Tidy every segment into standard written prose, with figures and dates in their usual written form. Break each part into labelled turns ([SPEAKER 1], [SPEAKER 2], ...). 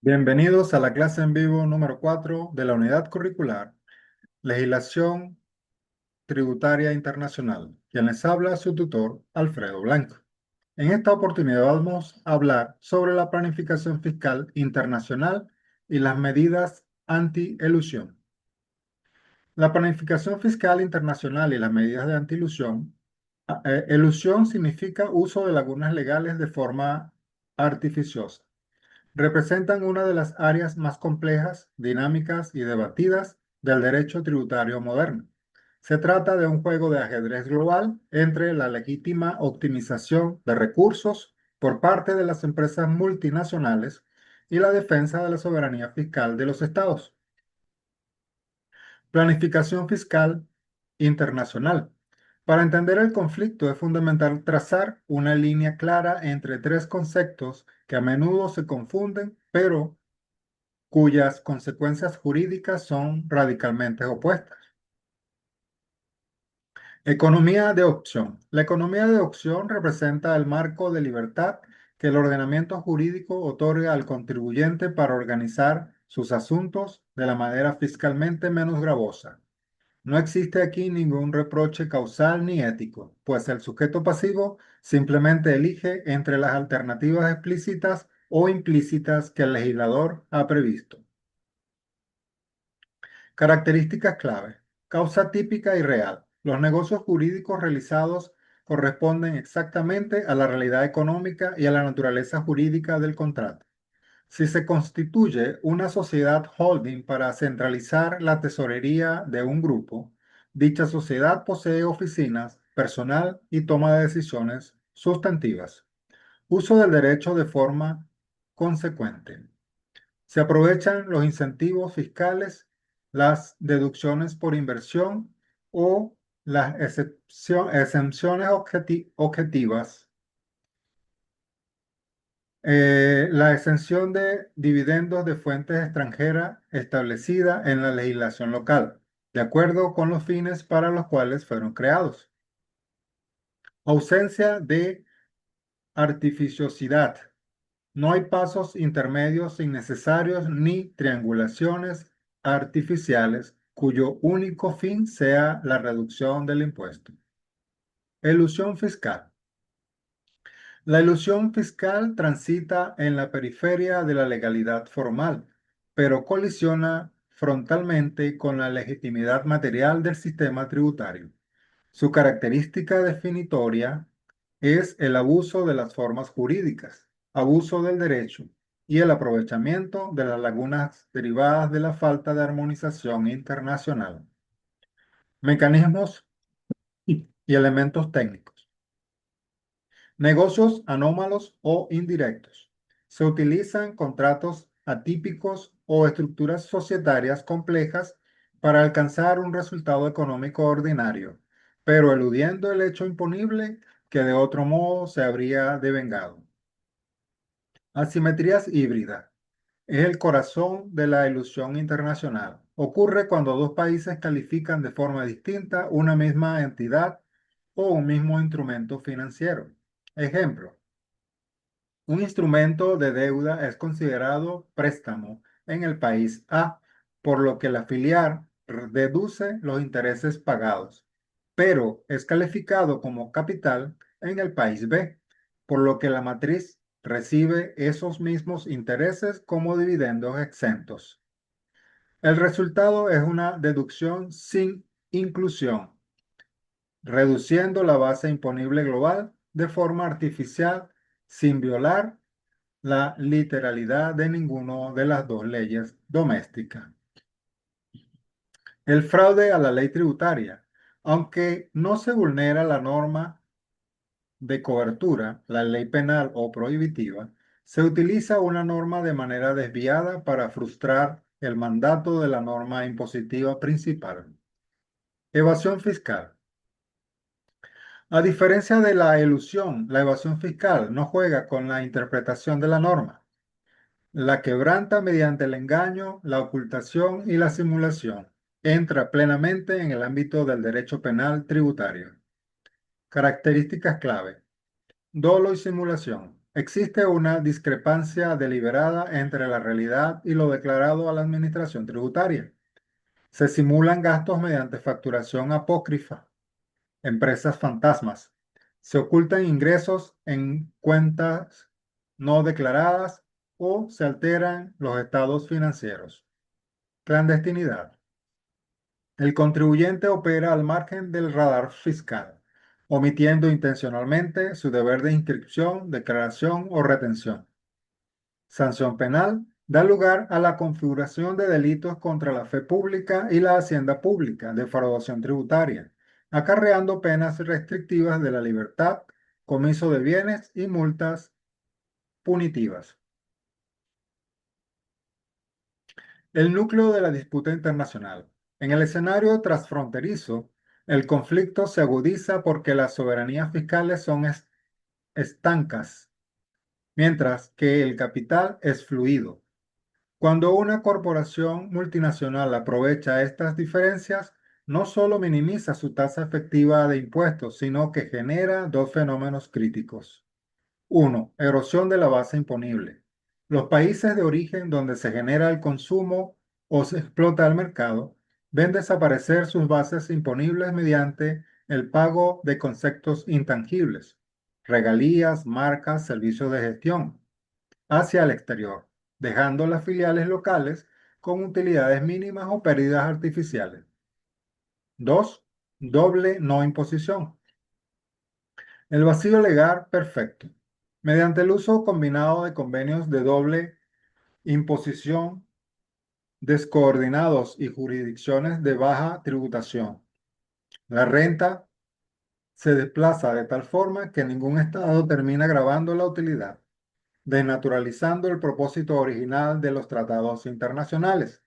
[SPEAKER 1] Bienvenidos a la clase en vivo número 4 de la unidad curricular Legislación Tributaria Internacional. Quien les habla, su tutor, Alfredo Blanco. En esta oportunidad vamos a hablar sobre la planificación fiscal internacional y las medidas anti-elusión. La planificación fiscal internacional y las medidas de anti-elusión. Elusión significa uso de lagunas legales de forma artificiosa. Representan una de las áreas más complejas, dinámicas y debatidas del derecho tributario moderno. Se trata de un juego de ajedrez global entre la legítima optimización de recursos por parte de las empresas multinacionales y la defensa de la soberanía fiscal de los estados. Planificación fiscal internacional. Para entender el conflicto es fundamental trazar una línea clara entre tres conceptos que a menudo se confunden, pero cuyas consecuencias jurídicas son radicalmente opuestas. Economía de opción. La economía de opción representa el marco de libertad que el ordenamiento jurídico otorga al contribuyente para organizar sus asuntos de la manera fiscalmente menos gravosa. No existe aquí ningún reproche causal ni ético, pues el sujeto pasivo simplemente elige entre las alternativas explícitas o implícitas que el legislador ha previsto. Características clave. Causa típica y real. Los negocios jurídicos realizados corresponden exactamente a la realidad económica y a la naturaleza jurídica del contrato. Si se constituye una sociedad holding para centralizar la tesorería de un grupo, dicha sociedad posee oficinas, personal y toma de decisiones sustantivas. Uso del derecho de forma consecuente. Se aprovechan los incentivos fiscales, las deducciones por inversión o las exenciones objetivas, la exención de dividendos de fuentes extranjeras establecida en la legislación local, de acuerdo con los fines para los cuales fueron creados. Ausencia de artificiosidad. No hay pasos intermedios innecesarios ni triangulaciones artificiales cuyo único fin sea la reducción del impuesto. Elusión fiscal. La ilusión fiscal transita en la periferia de la legalidad formal, pero colisiona frontalmente con la legitimidad material del sistema tributario. Su característica definitoria es el abuso de las formas jurídicas, abuso del derecho y el aprovechamiento de las lagunas derivadas de la falta de armonización internacional. Mecanismos y elementos técnicos. Negocios anómalos o indirectos. Se utilizan contratos atípicos o estructuras societarias complejas para alcanzar un resultado económico ordinario, pero eludiendo el hecho imponible que de otro modo se habría devengado. Asimetrías híbridas. Es el corazón de la ilusión internacional. Ocurre cuando dos países califican de forma distinta una misma entidad o un mismo instrumento financiero. Ejemplo. Un instrumento de deuda es considerado préstamo en el país A, por lo que la filial deduce los intereses pagados, pero es calificado como capital en el país B, por lo que la matriz recibe esos mismos intereses como dividendos exentos. El resultado es una deducción sin inclusión, reduciendo la base imponible global de forma artificial sin violar la literalidad de ninguna de las dos leyes domésticas. El fraude a la ley tributaria. Aunque no se vulnera la norma de cobertura, la ley penal o prohibitiva, se utiliza una norma de manera desviada para frustrar el mandato de la norma impositiva principal. Evasión fiscal. A diferencia de la elusión, la evasión fiscal no juega con la interpretación de la norma. La quebranta mediante el engaño, la ocultación y la simulación. Entra plenamente en el ámbito del derecho penal tributario. Características clave. Dolo y simulación. Existe una discrepancia deliberada entre la realidad y lo declarado a la administración tributaria. Se simulan gastos mediante facturación apócrifa, empresas fantasmas. Se ocultan ingresos en cuentas no declaradas o se alteran los estados financieros. Clandestinidad. El contribuyente opera al margen del radar fiscal, omitiendo intencionalmente su deber de inscripción, declaración o retención. Sanción penal da lugar a la configuración de delitos contra la fe pública y la hacienda pública, defraudación tributaria, acarreando penas restrictivas de la libertad, comiso de bienes y multas punitivas. El núcleo de la disputa internacional. En el escenario transfronterizo, el conflicto se agudiza porque las soberanías fiscales son estancas, mientras que el capital es fluido. Cuando una corporación multinacional aprovecha estas diferencias, no solo minimiza su tasa efectiva de impuestos, sino que genera dos fenómenos críticos. Uno, erosión de la base imponible. Los países de origen donde se genera el consumo o se explota el mercado ven desaparecer sus bases imponibles mediante el pago de conceptos intangibles, regalías, marcas, servicios de gestión, hacia el exterior, dejando las filiales locales con utilidades mínimas o pérdidas artificiales. Dos, doble no imposición. El vacío legal perfecto. Mediante el uso combinado de convenios de doble imposición, descoordinados y jurisdicciones de baja tributación, la renta se desplaza de tal forma que ningún estado termina grabando la utilidad, desnaturalizando el propósito original de los tratados internacionales,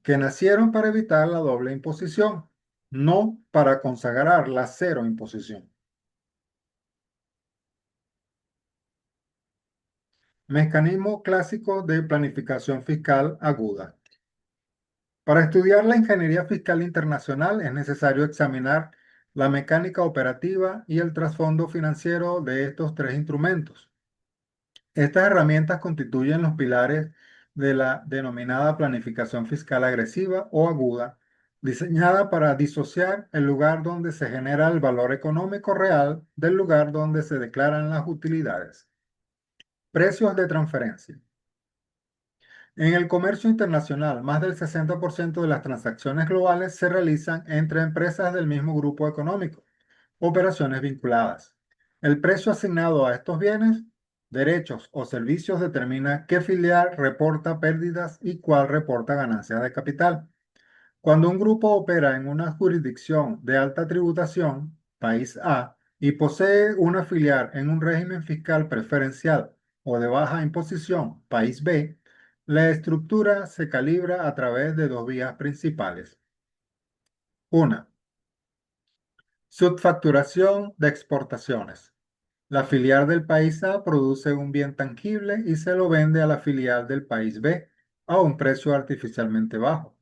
[SPEAKER 1] que nacieron para evitar la doble imposición, no para consagrar la cero imposición. Mecanismo clásico de planificación fiscal aguda. Para estudiar la ingeniería fiscal internacional es necesario examinar la mecánica operativa y el trasfondo financiero de estos tres instrumentos. Estas herramientas constituyen los pilares de la denominada planificación fiscal agresiva o aguda, diseñada para disociar el lugar donde se genera el valor económico real del lugar donde se declaran las utilidades. Precios de transferencia. En el comercio internacional, más del 60% de las transacciones globales se realizan entre empresas del mismo grupo económico, operaciones vinculadas. El precio asignado a estos bienes, derechos o servicios determina qué filial reporta pérdidas y cuál reporta ganancias de capital. Cuando un grupo opera en una jurisdicción de alta tributación, país A, y posee una filial en un régimen fiscal preferencial o de baja imposición, país B, la estructura se calibra a través de dos vías principales. Una, subfacturación de exportaciones. La filial del país A produce un bien tangible y se lo vende a la filial del país B a un precio artificialmente bajo,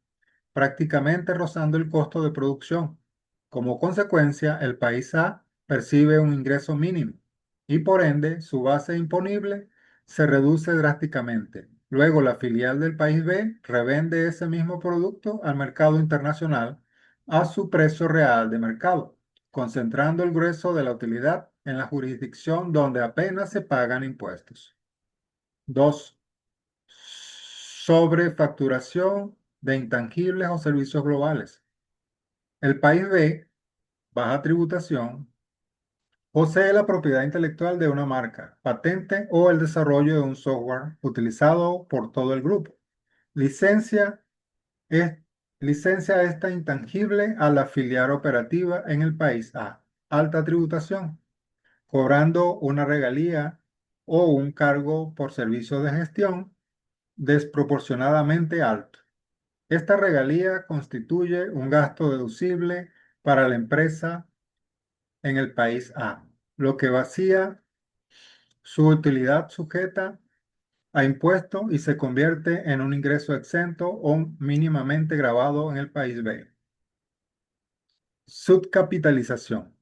[SPEAKER 1] prácticamente rozando el costo de producción. Como consecuencia, el país A percibe un ingreso mínimo y por ende su base imponible se reduce drásticamente. Luego la filial del país B revende ese mismo producto al mercado internacional a su precio real de mercado, concentrando el grueso de la utilidad en la jurisdicción donde apenas se pagan impuestos. 2. Sobrefacturación de intangibles o servicios globales. El país B, baja tributación, posee la propiedad intelectual de una marca, patente o el desarrollo de un software utilizado por todo el grupo. Licencia, es, licencia esta intangible a la filial operativa en el país A, alta tributación, cobrando una regalía o un cargo por servicio de gestión desproporcionadamente alto. Esta regalía constituye un gasto deducible para la empresa en el país A, lo que vacía su utilidad sujeta a impuesto y se convierte en un ingreso exento o mínimamente gravado en el país B. Subcapitalización,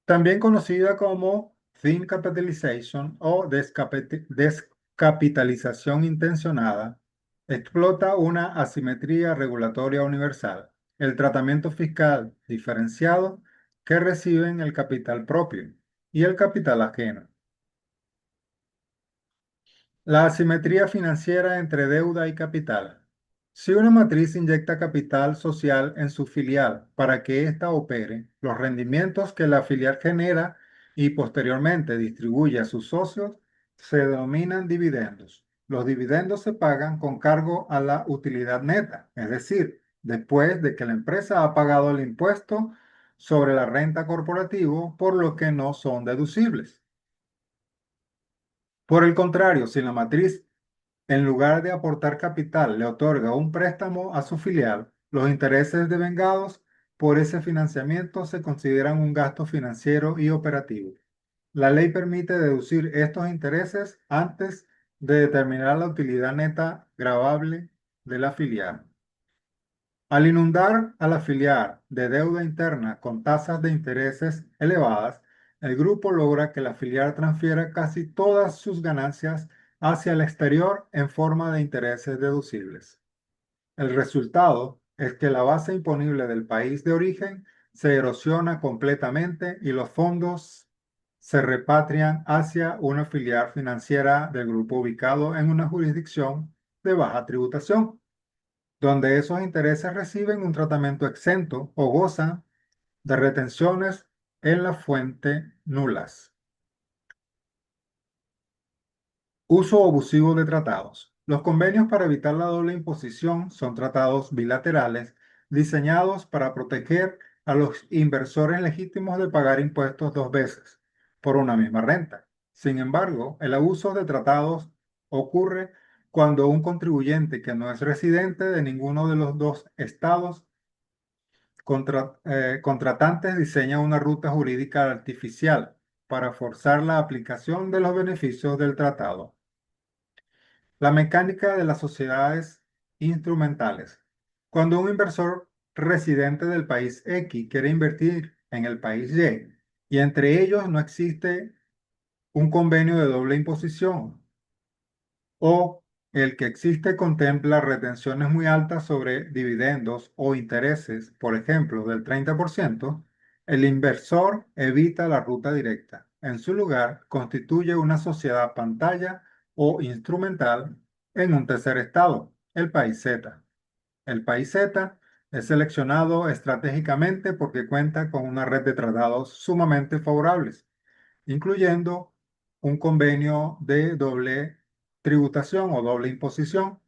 [SPEAKER 1] también conocida como thin capitalization o descapitalización intencionada, explota una asimetría regulatoria universal, el tratamiento fiscal diferenciado que reciben el capital propio y el capital ajeno. La asimetría financiera entre deuda y capital. Si una matriz inyecta capital social en su filial para que ésta opere, los rendimientos que la filial genera y posteriormente distribuye a sus socios se denominan dividendos. Los dividendos se pagan con cargo a la utilidad neta, es decir, después de que la empresa ha pagado el impuesto sobre la renta corporativo, por lo que no son deducibles. Por el contrario, si la matriz en lugar de aportar capital, le otorga un préstamo a su filial, los intereses devengados por ese financiamiento se consideran un gasto financiero y operativo. La ley permite deducir estos intereses antes de determinar la utilidad neta gravable de la filial. Al inundar a la filial de deuda interna con tasas de intereses elevadas, el grupo logra que la filial transfiera casi todas sus ganancias hacia el exterior en forma de intereses deducibles. El resultado es que la base imponible del país de origen se erosiona completamente y los fondos se repatrian hacia una filial financiera del grupo ubicado en una jurisdicción de baja tributación, donde esos intereses reciben un tratamiento exento o gozan de retenciones en la fuente nulas. Uso abusivo de tratados. Los convenios para evitar la doble imposición son tratados bilaterales diseñados para proteger a los inversores legítimos de pagar impuestos dos veces por una misma renta. Sin embargo, el abuso de tratados ocurre cuando un contribuyente que no es residente de ninguno de los dos estados contratantes diseña una ruta jurídica artificial para forzar la aplicación de los beneficios del tratado. La mecánica de las sociedades instrumentales. Cuando un inversor residente del país X quiere invertir en el país Y y entre ellos no existe un convenio de doble imposición o el que existe contempla retenciones muy altas sobre dividendos o intereses, por ejemplo, del 30%, el inversor evita la ruta directa. En su lugar, constituye una sociedad pantalla o instrumental en un tercer estado, el país Z. El país Z es seleccionado estratégicamente porque cuenta con una red de tratados sumamente favorables, incluyendo un convenio de doble tributación o doble imposición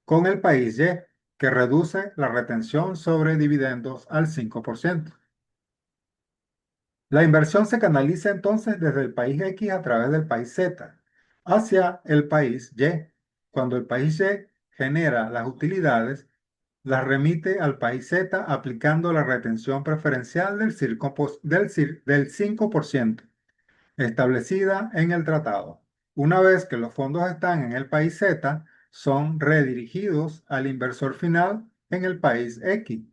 [SPEAKER 1] con el país Y, que reduce la retención sobre dividendos al 5%. La inversión se canaliza entonces desde el país X a través del país Z hacia el país Y. Cuando el país Y genera las utilidades, las remite al país Z aplicando la retención preferencial del 5% establecida en el tratado. Una vez que los fondos están en el país Z, son redirigidos al inversor final en el país X,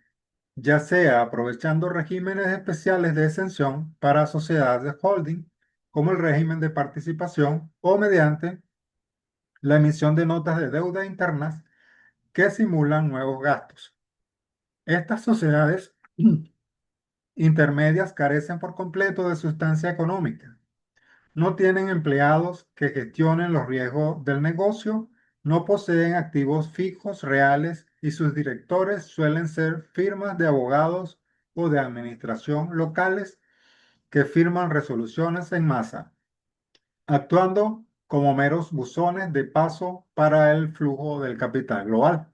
[SPEAKER 1] ya sea aprovechando regímenes especiales de exención para sociedades de holding, como el régimen de participación, o mediante la emisión de notas de deuda internas que simulan nuevos gastos. Estas sociedades intermedias carecen por completo de sustancia económica. No tienen empleados que gestionen los riesgos del negocio, no poseen activos fijos reales y sus directores suelen ser firmas de abogados o de administración locales que firman resoluciones en masa, actuando como meros buzones de paso para el flujo del capital global.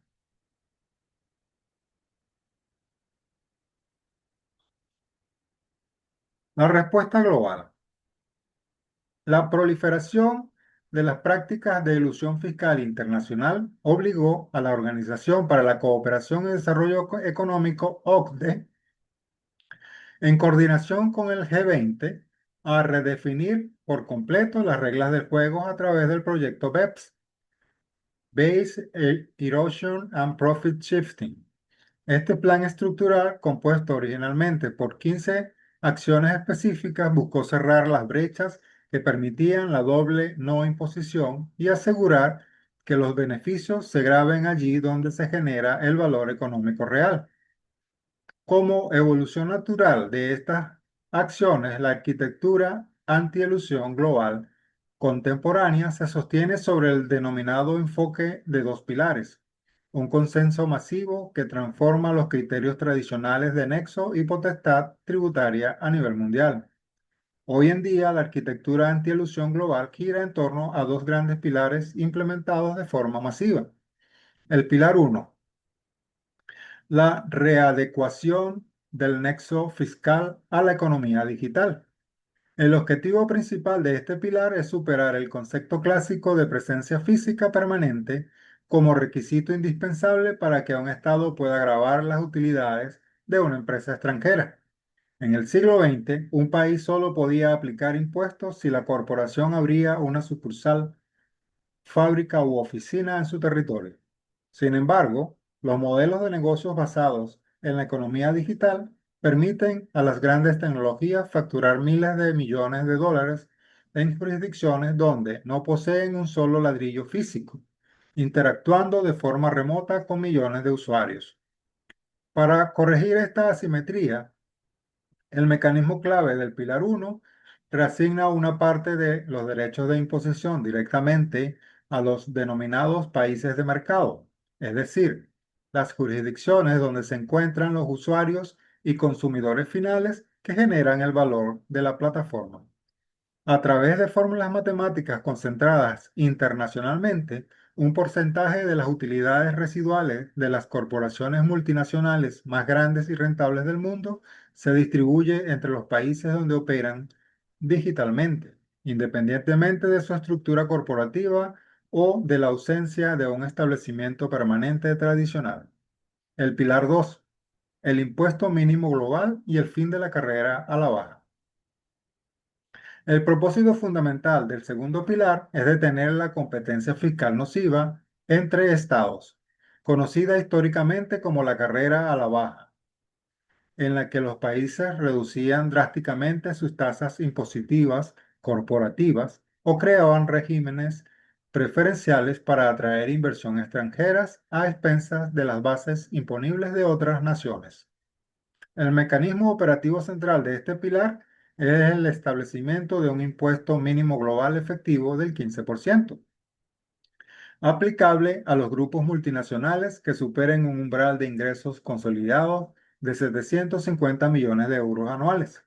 [SPEAKER 1] La respuesta global. La proliferación de las prácticas de elusión fiscal internacional obligó a la Organización para la Cooperación y Desarrollo Económico, OCDE, en coordinación con el G20, a redefinir por completo las reglas del juego a través del proyecto BEPS, Base Erosion and Profit Shifting. Este plan estructural, compuesto originalmente por 15 acciones específicas, buscó cerrar las brechas que permitían la doble no imposición y asegurar que los beneficios se graben allí donde se genera el valor económico real. Como evolución natural de estas acciones, la arquitectura antielusión global contemporánea se sostiene sobre el denominado enfoque de dos pilares: un consenso masivo que transforma los criterios tradicionales de nexo y potestad tributaria a nivel mundial. Hoy en día, la arquitectura antielusión global gira en torno a dos grandes pilares implementados de forma masiva. El pilar uno: la readecuación del nexo fiscal a la economía digital. El objetivo principal de este pilar es superar el concepto clásico de presencia física permanente como requisito indispensable para que un Estado pueda gravar las utilidades de una empresa extranjera. En el siglo XX, un país solo podía aplicar impuestos si la corporación abría una sucursal, fábrica u oficina en su territorio. Sin embargo, los modelos de negocios basados en la economía digital permiten a las grandes tecnologías facturar miles de millones de dólares en jurisdicciones donde no poseen un solo ladrillo físico, interactuando de forma remota con millones de usuarios. Para corregir esta asimetría, el mecanismo clave del Pilar 1 reasigna una parte de los derechos de imposición directamente a los denominados países de mercado, es decir, las jurisdicciones donde se encuentran los usuarios y consumidores finales que generan el valor de la plataforma. A través de fórmulas matemáticas concentradas internacionalmente, un porcentaje de las utilidades residuales de las corporaciones multinacionales más grandes y rentables del mundo se distribuye entre los países donde operan digitalmente, independientemente de su estructura corporativa o de la ausencia de un establecimiento permanente tradicional. El pilar 2: el impuesto mínimo global y el fin de la carrera a la baja. El propósito fundamental del segundo pilar es detener la competencia fiscal nociva entre estados, conocida históricamente como la carrera a la baja, en la que los países reducían drásticamente sus tasas impositivas corporativas o creaban regímenes preferenciales para atraer inversión extranjeras a expensas de las bases imponibles de otras naciones. El mecanismo operativo central de este pilar es el establecimiento de un impuesto mínimo global efectivo del 15%, aplicable a los grupos multinacionales que superen un umbral de ingresos consolidados de 750 millones de euros anuales.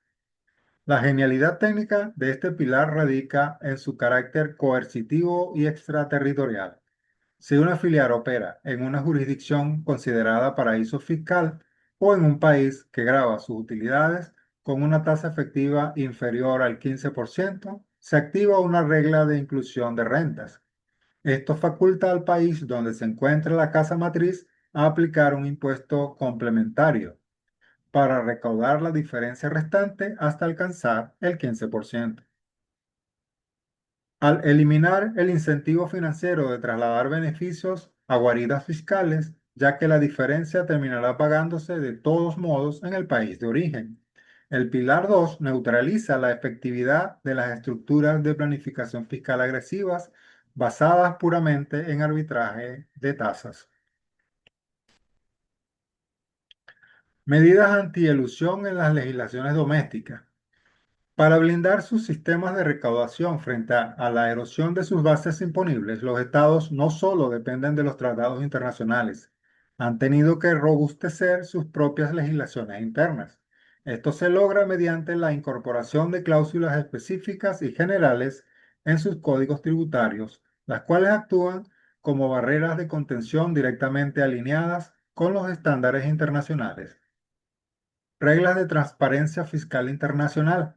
[SPEAKER 1] La genialidad técnica de este pilar radica en su carácter coercitivo y extraterritorial. Si una filial opera en una jurisdicción considerada paraíso fiscal o en un país que grava sus utilidades con una tasa efectiva inferior al 15%, se activa una regla de inclusión de rentas. Esto faculta al país donde se encuentra la casa matriz a aplicar un impuesto complementario para recaudar la diferencia restante hasta alcanzar el 15%. Al eliminar el incentivo financiero de trasladar beneficios a guaridas fiscales, ya que la diferencia terminará pagándose de todos modos en el país de origen. El Pilar 2 neutraliza la efectividad de las estructuras de planificación fiscal agresivas basadas puramente en arbitraje de tasas. Medidas antielusión en las legislaciones domésticas. Para blindar sus sistemas de recaudación frente a la erosión de sus bases imponibles, los estados no solo dependen de los tratados internacionales, han tenido que robustecer sus propias legislaciones internas. Esto se logra mediante la incorporación de cláusulas específicas y generales en sus códigos tributarios, las cuales actúan como barreras de contención directamente alineadas con los estándares internacionales. Reglas de transparencia fiscal internacional.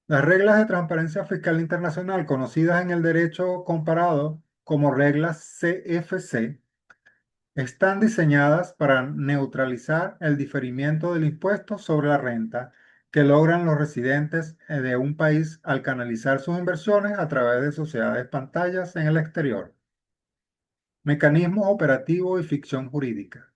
[SPEAKER 1] Las reglas de transparencia fiscal internacional, conocidas en el derecho comparado como reglas CFC, están diseñadas para neutralizar el diferimiento del impuesto sobre la renta que logran los residentes de un país al canalizar sus inversiones a través de sociedades pantallas en el exterior. Mecanismos operativos y ficción jurídica.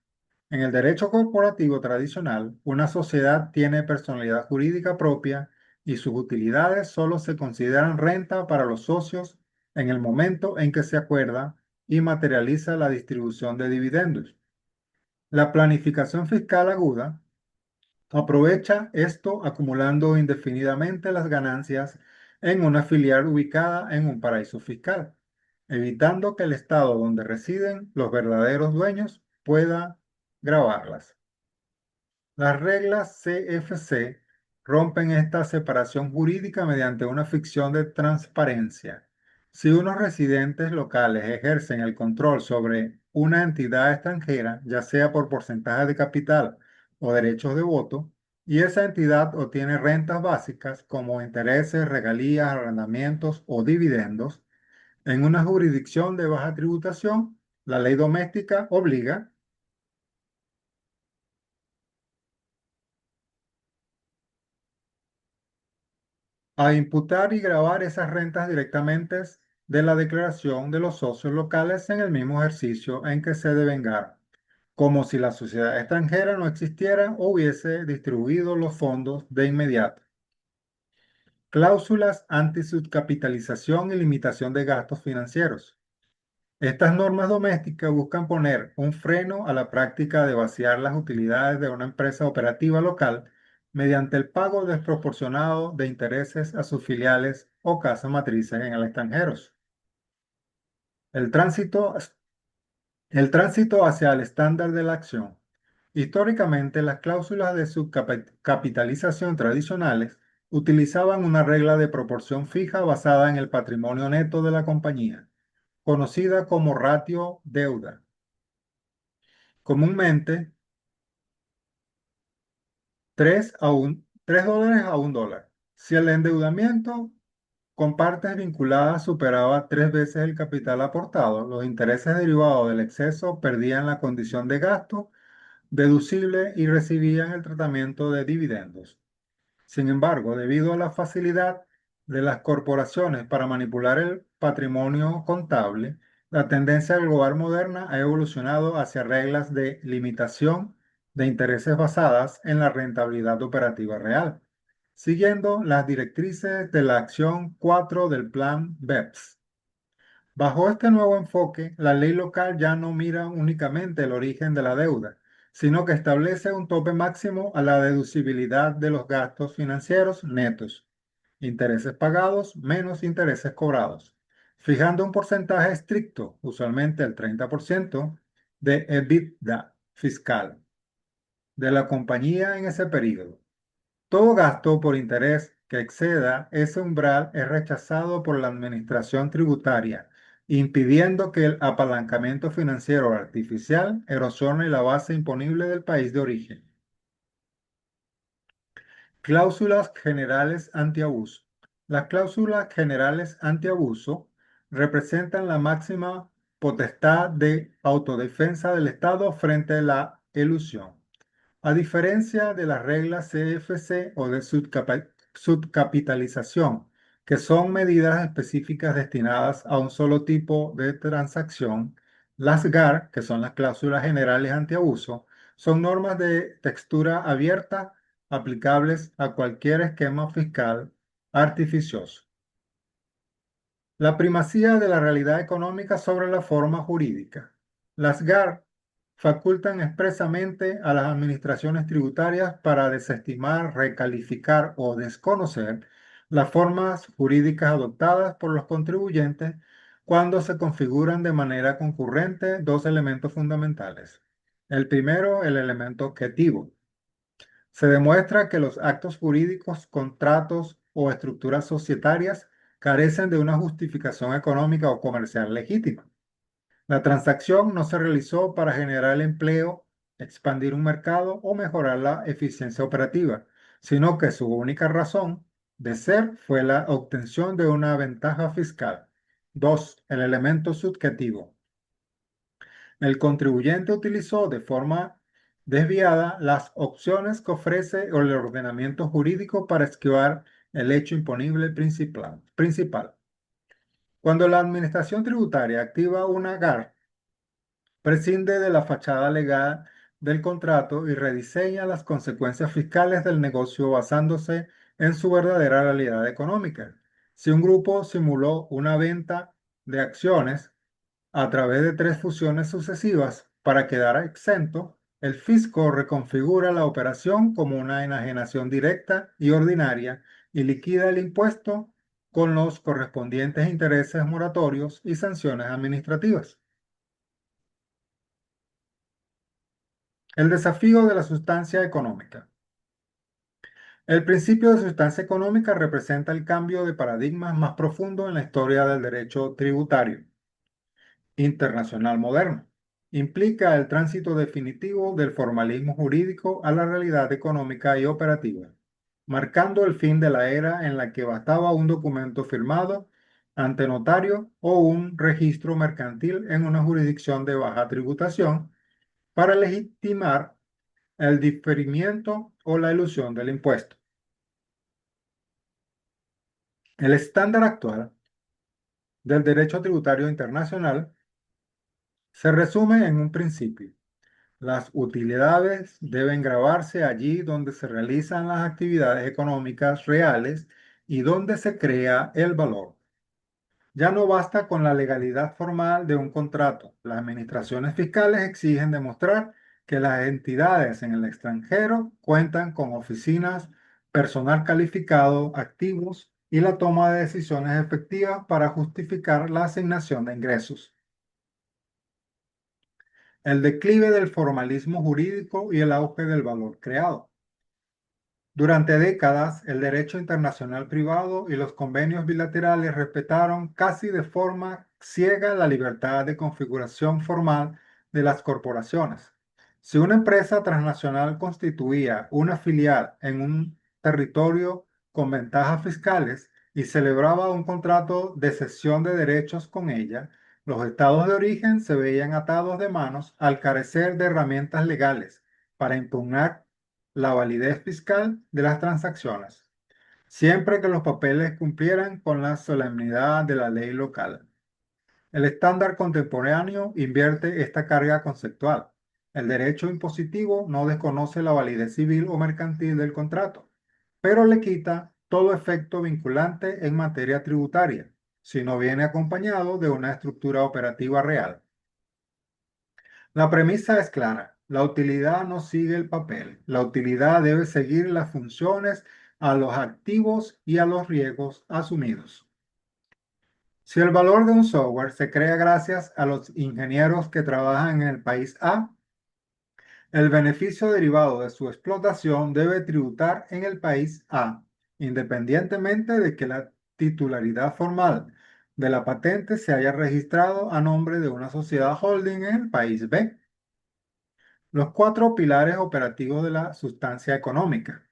[SPEAKER 1] En el derecho corporativo tradicional, una sociedad tiene personalidad jurídica propia y sus utilidades solo se consideran renta para los socios en el momento en que se acuerda y materializa la distribución de dividendos. La planificación fiscal aguda aprovecha esto acumulando indefinidamente las ganancias en una filial ubicada en un paraíso fiscal, evitando que el estado donde residen los verdaderos dueños pueda gravarlas. Las reglas CFC rompen esta separación jurídica mediante una ficción de transparencia. Si unos residentes locales ejercen el control sobre una entidad extranjera, ya sea por porcentaje de capital o derechos de voto, y esa entidad obtiene rentas básicas como intereses, regalías, arrendamientos o dividendos, en una jurisdicción de baja tributación, la ley doméstica obliga a imputar y gravar esas rentas directamente de la declaración de los socios locales en el mismo ejercicio en que se devengaron, como si la sociedad extranjera no existiera o hubiese distribuido los fondos de inmediato. Cláusulas anti-subcapitalización y limitación de gastos financieros. Estas normas domésticas buscan poner un freno a la práctica de vaciar las utilidades de una empresa operativa local mediante el pago desproporcionado de intereses a sus filiales o casas matrices en el extranjero. El tránsito, el tránsito hacia el estándar de la acción. Históricamente, las cláusulas de subcapitalización tradicionales utilizaban una regla de proporción fija basada en el patrimonio neto de la compañía, conocida como ratio deuda. Comúnmente, 3 dólares a $1. Si el endeudamiento con partes vinculadas superaba 3 veces el capital aportado, los intereses derivados del exceso perdían la condición de gasto deducible y recibían el tratamiento de dividendos. Sin embargo, debido a la facilidad de las corporaciones para manipular el patrimonio contable, la tendencia global moderna ha evolucionado hacia reglas de limitación de intereses basadas en la rentabilidad operativa real, siguiendo las directrices de la acción 4 del plan BEPS. Bajo este nuevo enfoque, la ley local ya no mira únicamente el origen de la deuda, sino que establece un tope máximo a la deducibilidad de los gastos financieros netos, intereses pagados menos intereses cobrados, fijando un porcentaje estricto, usualmente el 30%, de EBITDA fiscal de la compañía en ese periodo. Todo gasto por interés que exceda ese umbral es rechazado por la administración tributaria, impidiendo que el apalancamiento financiero artificial erosione la base imponible del país de origen. Cláusulas generales antiabuso. Las cláusulas generales antiabuso representan la máxima potestad de autodefensa del Estado frente a la elusión. A diferencia de las reglas CFC o de subcapitalización, que son medidas específicas destinadas a un solo tipo de transacción, las GAR, que son las cláusulas generales antiabuso, son normas de textura abierta aplicables a cualquier esquema fiscal artificioso. La primacía de la realidad económica sobre la forma jurídica. Las GAR facultan expresamente a las administraciones tributarias para desestimar, recalificar o desconocer las formas jurídicas adoptadas por los contribuyentes cuando se configuran de manera concurrente dos elementos fundamentales. El primero, el elemento objetivo. Se demuestra que los actos jurídicos, contratos o estructuras societarias carecen de una justificación económica o comercial legítima. La transacción no se realizó para generar empleo, expandir un mercado o mejorar la eficiencia operativa, sino que su única razón de ser fue la obtención de una ventaja fiscal. 2. El elemento subjetivo. El contribuyente utilizó de forma desviada las opciones que ofrece el ordenamiento jurídico para esquivar el hecho imponible principal. Cuando la administración tributaria activa una GAR, prescinde de la fachada legal del contrato y rediseña las consecuencias fiscales del negocio basándose en su verdadera realidad económica. Si un grupo simuló una venta de acciones a través de tres fusiones sucesivas para quedar exento, el fisco reconfigura la operación como una enajenación directa y ordinaria y liquida el impuesto con los correspondientes intereses moratorios y sanciones administrativas. El desafío de la sustancia económica. El principio de sustancia económica representa el cambio de paradigmas más profundo en la historia del derecho tributario internacional moderno. Implica el tránsito definitivo del formalismo jurídico a la realidad económica y operativa, marcando el fin de la era en la que bastaba un documento firmado ante notario o un registro mercantil en una jurisdicción de baja tributación para legitimar el diferimiento o la ilusión del impuesto. El estándar actual del derecho tributario internacional se resume en un principio. Las utilidades deben grabarse allí donde se realizan las actividades económicas reales y donde se crea el valor. Ya no basta con la legalidad formal de un contrato. Las administraciones fiscales exigen demostrar que las entidades en el extranjero cuentan con oficinas, personal calificado, activos y la toma de decisiones efectivas para justificar la asignación de ingresos. El declive del formalismo jurídico y el auge del valor creado. Durante décadas, el derecho internacional privado y los convenios bilaterales respetaron casi de forma ciega la libertad de configuración formal de las corporaciones. Si una empresa transnacional constituía una filial en un territorio con ventajas fiscales y celebraba un contrato de cesión de derechos con ella, los estados de origen se veían atados de manos al carecer de herramientas legales para impugnar la validez fiscal de las transacciones, siempre que los papeles cumplieran con la solemnidad de la ley local. El estándar contemporáneo invierte esta carga conceptual. El derecho impositivo no desconoce la validez civil o mercantil del contrato, pero le quita todo efecto vinculante en materia tributaria, si no viene acompañado de una estructura operativa real. La premisa es clara. La utilidad no sigue el papel. La utilidad debe seguir las funciones, a los activos y a los riesgos asumidos. Si el valor de un software se crea gracias a los ingenieros que trabajan en el país A, el beneficio derivado de su explotación debe tributar en el país A, independientemente de que la titularidad formal de la patente se haya registrado a nombre de una sociedad holding en el país B. Los cuatro pilares operativos de la sustancia económica.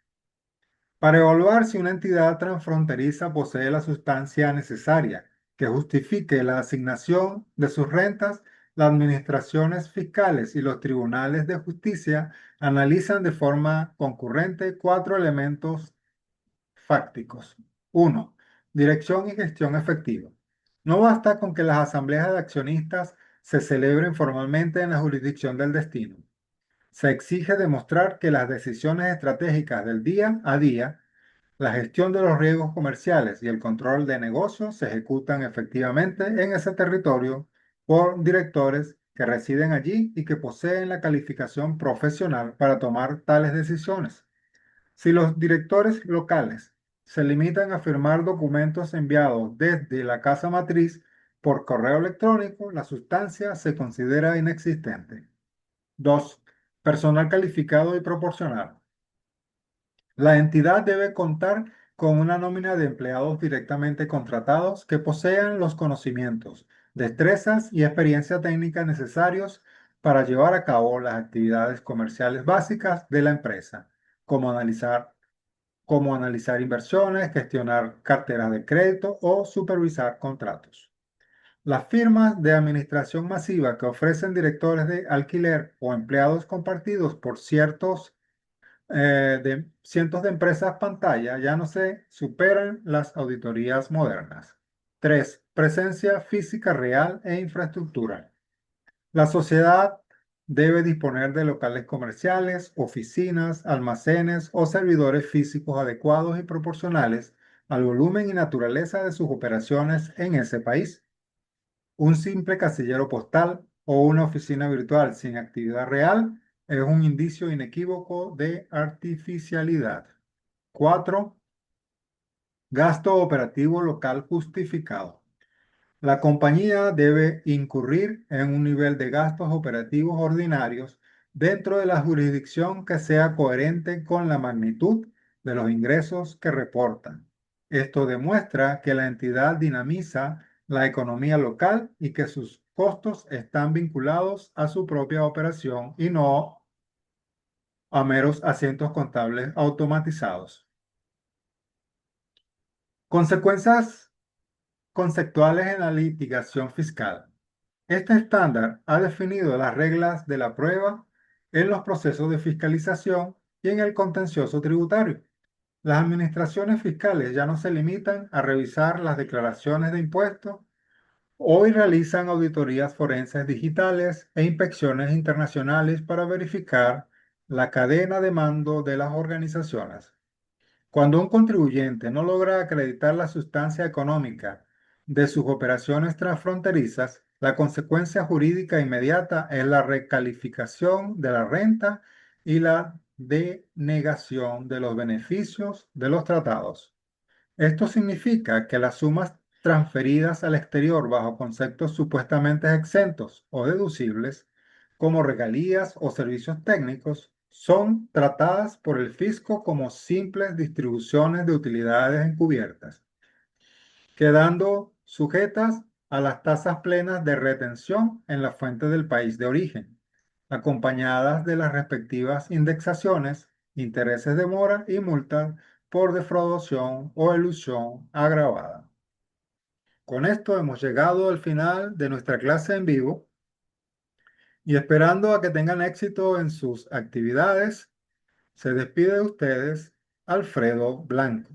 [SPEAKER 1] Para evaluar si una entidad transfronteriza posee la sustancia necesaria que justifique la asignación de sus rentas, las administraciones fiscales y los tribunales de justicia analizan de forma concurrente cuatro elementos fácticos. 1. Dirección y gestión efectiva. No basta con que las asambleas de accionistas se celebren formalmente en la jurisdicción del destino. Se exige demostrar que las decisiones estratégicas del día a día, la gestión de los riesgos comerciales y el control de negocios se ejecutan efectivamente en ese territorio por directores que residen allí y que poseen la calificación profesional para tomar tales decisiones. Si los directores locales se limitan a firmar documentos enviados desde la casa matriz por correo electrónico, la sustancia se considera inexistente. 2. Personal calificado y proporcional. La entidad debe contar con una nómina de empleados directamente contratados que posean los conocimientos, destrezas y experiencia técnica necesarios para llevar a cabo las actividades comerciales básicas de la empresa, como analizar inversiones, gestionar carteras de crédito o supervisar contratos. Las firmas de administración masiva que ofrecen directores de alquiler o empleados compartidos por cientos de empresas pantalla ya no se superan las auditorías modernas. 3. Presencia física real e infraestructura. La sociedad debe disponer de locales comerciales, oficinas, almacenes o servidores físicos adecuados y proporcionales al volumen y naturaleza de sus operaciones en ese país. Un simple casillero postal o una oficina virtual sin actividad real es un indicio inequívoco de artificialidad. 4. Gasto operativo local justificado. La compañía debe incurrir en un nivel de gastos operativos ordinarios dentro de la jurisdicción que sea coherente con la magnitud de los ingresos que reportan. Esto demuestra que la entidad dinamiza la economía local y que sus costos están vinculados a su propia operación y no a meros asientos contables automatizados. Consecuencias conceptuales en la litigación fiscal. Este estándar ha definido las reglas de la prueba en los procesos de fiscalización y en el contencioso tributario. Las administraciones fiscales ya no se limitan a revisar las declaraciones de impuestos. Hoy realizan auditorías forenses digitales e inspecciones internacionales para verificar la cadena de mando de las organizaciones. Cuando un contribuyente no logra acreditar la sustancia económica de sus operaciones transfronterizas, la consecuencia jurídica inmediata es la recalificación de la renta y la denegación de los beneficios de los tratados. Esto significa que las sumas transferidas al exterior bajo conceptos supuestamente exentos o deducibles, como regalías o servicios técnicos, son tratadas por el fisco como simples distribuciones de utilidades encubiertas, quedando sujetas a las tasas plenas de retención en la fuente del país de origen, acompañadas de las respectivas indexaciones, intereses de mora y multas por defraudación o elusión agravada. Con esto hemos llegado al final de nuestra clase en vivo y esperando a que tengan éxito en sus actividades, se despide de ustedes Alfredo Blanco.